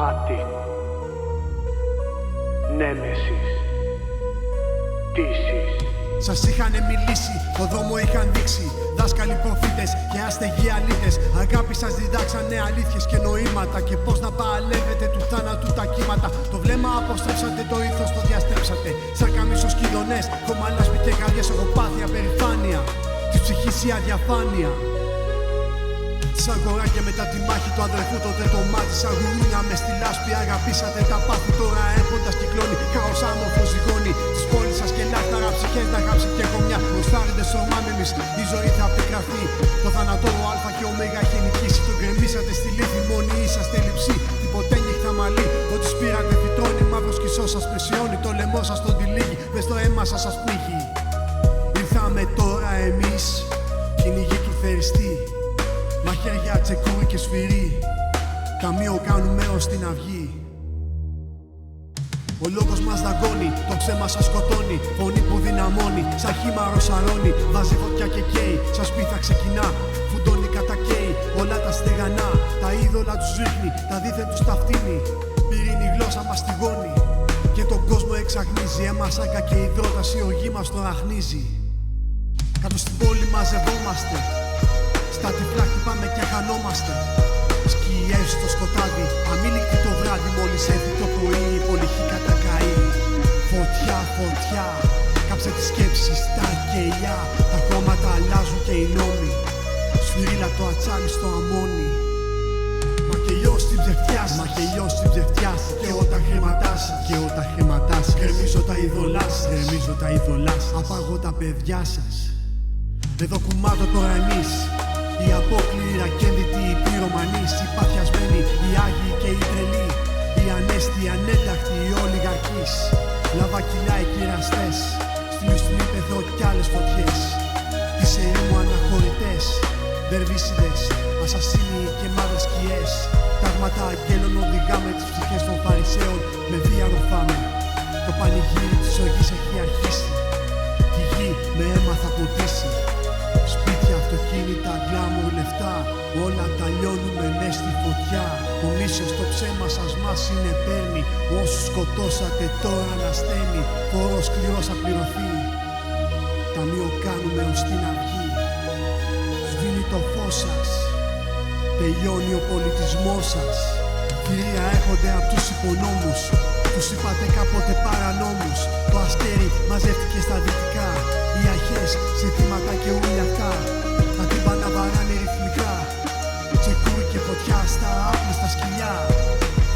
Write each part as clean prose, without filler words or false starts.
Άτι, Νέμεσης, Τύσης. Σας είχαν μιλήσει, το δρόμο είχαν δείξει. Δάσκαλοι προφήτες και αστεγοί αλήτες. Αγάπη σας διδάξανε αλήθειες και νοήματα. Και πώς να παλεύετε του θάνατου τα κύματα. Το βλέμμα αποστρέψατε, το ήθος το διαστρέψατε. Σαν καμίσος κηδονές, κόμμα λάσπη και καρδιές. Ογοπάθεια, περηφάνεια, της ψυχής η αδιαφάνεια. Σαν κοράκια μετά τη μάχη του αδερφού, τότε το μάτι σαν γουρούνια με στη λάσπη. Αγαπήσατε τα πάθη, τώρα έχοντας κυκλώνει. Χάος άμορφο ζυγώνει της πόλης σας και λάχταρα ψυχές να γράψει και κομμιά. Προστάρετε σωμάμιμης, η ζωή θα επικραθεί. Το θανατόρο α και ω έχει νικήσει. Το γκρεμίσατε στη λύθη, μόνοι είσαστε λειψή. Τίποτε νύχτα μαλλί, ό,τι σπήρατε φυτρώνει. Μαύρος κισός σας πλαισιώνει, το λαιμό σας τον τυλίγει. Μες στο αίμα σας πνίγει. Ήρθαμε τώρα εμείς, κυνηγοί του θεριστή. Μαχαίρια, τσεκούρι και σφυρί, ταμείο κάνουμε ως την αυγή. Ο λόγος μας δαγκώνει, το ψέμα σας σκοτώνει. Φωνή που δυναμώνει, σαν χήμαρο σαρώνει. Βάζει φωτιά και καίει, σαν σπίθα ξεκινά. Φουντώνει κατακαίει, όλα τα στεγανά. Τα είδωλα τους ρίχνει, τα δίθεν τους τα φτύνει. Πυρήνη γλώσσα μας τυγώνει και τον κόσμο εξαγνίζει. Αίμα σάκα και υδρότας η οργή μας τον αχνίζει. Κάτω στην πόλη μαζευόμαστε, στα τυφλά χτυπάμε και χανόμαστε. Σκιές στο σκοτάδι, αμήλικτοι το βράδυ. Μόλις έρθει το πρωί, η πολυχή κατακαεί. Φωτιά, φωτιά, κάψε τις σκέψεις, τα κελιά. Τα χρώματα αλλάζουν και οι νόμοι. Σφυρίλα το ατσάλι στο αμμόνι. Μακελιός στην ψευτιά σας, μακελιός στην ψευτιά σας. Και όταν χρηματάσει, και όταν χρηματάσει. Γκρεμίζω τα ειδωλά σας, γκρεμίζω τα ειδωλά σας. Απαγώ τα παιδιά σας. Εδώ κουμάτω τώρα εμείς, οι απόκληροι, οι ρακένδυτοι, οι πυρομανείς, οι παθιασμένοι, οι άγιοι και οι τρελοί, οι ανέστοι, οι ανένταχτοι, οι ολιγαρχείς. Λαβακιλά οι κυραστές, στην ύπαιθρο κι άλλες φωτιές. Τις ερήμου αναχωρητές, δερβίσιδες, ασασίνοι και μαύρες σκιές. Τάγματα αγγέλων οδηγάμε τις ψυχές των φαρισαίων, με βία ροφάμε. Το πανηγύρι της οργής έχει αρχίσει, τη γη με αίμα θα ποτίσει. Σπίτια, αυτοκίνητα, γκλάμουρ, λεφτά, όλα τα λιώνουμε μες στη φωτιά. Το μίσος, το ψέμα σας μας συνεπέρνει. Όσους σκοτώσατε τώρα ανασταίνει. Φόρος σκληρός θα πληρωθεί, ταμείο κάνουμε ως την αυγή. Σβήνει το φως σας, τελειώνει ο πολιτισμός σας. Θηρία έρχονται απ' τους υπονόμους, τους είπατε κάποτε παρανόμους. Το αστέρι μαζεύτηκε στα δυτικά, οι αρχές, ζητήματα και ούλια αυτά. Τα τύμπανα βαράνε ρυθμικά, τσεκούρι και φωτιά στα άπλιστα σκυλιά.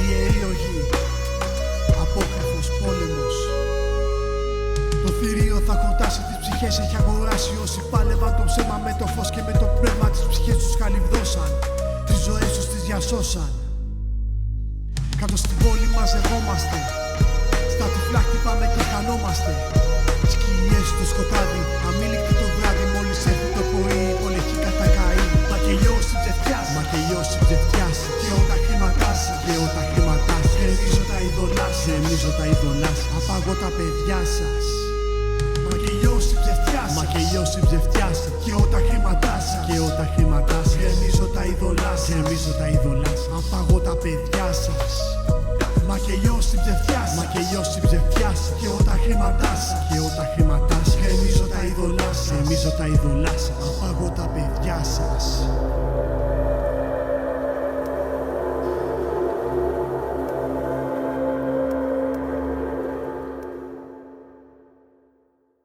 Ιερή οργή, απόκρυφος πόλεμος. Το θηρίο θα χορτάσει τις ψυχές, έχει αγοράσει. Όσοι πάλευαν το ψέμα με το φως και με το πνεύμα, τις ψυχές τους χαλιβδώσαν, τις ζωές τους τις διασώσαν. Κάτω στην πόλη μαζευόμαστε, στα τυφλά χτυπάμε και χανόμαστε. Σκιές στο σκοτάδι, αμήλικτοι το βράδυ. Μόλις έρθει το πρωί, η πολεχή κατακαεί. Μακελιός στην ψευτιά σας, μακελιός στην ψευτιά σας. Και όταν χρηματάσει, και όταν χρηματάσει. Γκρεμίζω τα ειδωλά σας, γκρεμίζω τα ειδωλά σας. Απαγώ τα παιδιά σας. Μακελιός στην ψευτιά σας, μακελιός στην ψευτιά σας. Και όταν χρηματάσει, και όταν χρηματάσει. Γκρεμίζω τα ειδωλά σας, γκρεμίζω τα ειδωλά σας. Απαγώ τα παιδιά σας. Μακελιός στην ψευτιά σας, μακελιός στην ψευτιά σας. Και όταν χρηματάσει, και όταν χρηματάσει. Γκρεμίζω τα ειδωλά σας, γκρεμίζω τα ειδωλά σας. Απαγώ